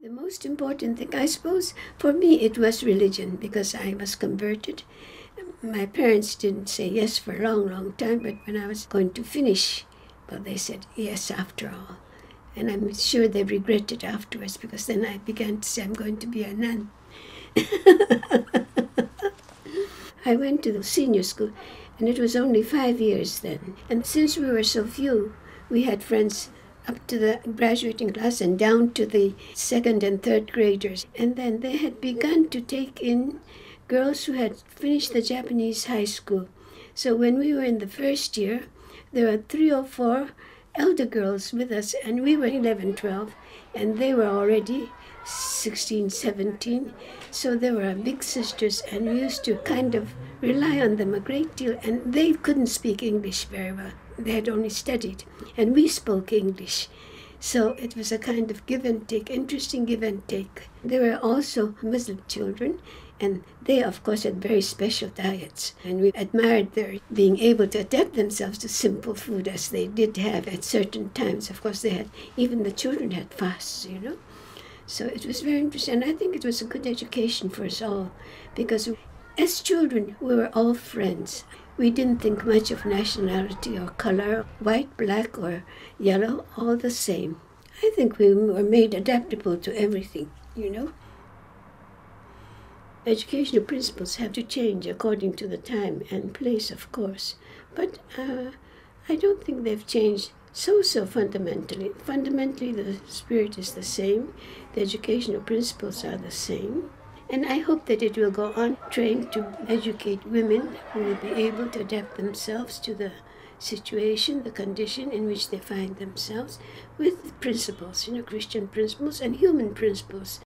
The most important thing, I suppose, for me, it was religion because I was converted. My parents didn't say yes for a long, long time, but when I was going to finish, well, they said yes after all. And I'm sure they regretted afterwards because then I began to say I'm going to be a nun. I went to the senior school, and it was only 5 years then. And since we were so few, we had friends up to the graduating class and down to the second and third graders. And then they had begun to take in girls who had finished the Japanese high school. So when we were in the first year, there were 3 or 4 elder girls with us, and we were 11, 12, and they were already 16, 17. So they were our big sisters, and we used to kind of rely on them a great deal. And they couldn't speak English very well. They had only studied, and we spoke English. So it was a kind of give and take, interesting give and take. There were also Muslim children, and they, of course, had very special diets. And we admired their being able to adapt themselves to simple food as they did have at certain times. Of course, they had, even the children had fasts, you know. So it was very interesting. And I think it was a good education for us all because as children, we were all friends. We didn't think much of nationality or color, white, black, or yellow, all the same. I think we were made adaptable to everything, you know. Educational principles have to change according to the time and place, of course. But I don't think they've changed so fundamentally. Fundamentally, the spirit is the same. The educational principles are the same. And I hope that it will go on trying to educate women who will be able to adapt themselves to the situation, the condition in which they find themselves, with principles, Christian principles and human principles.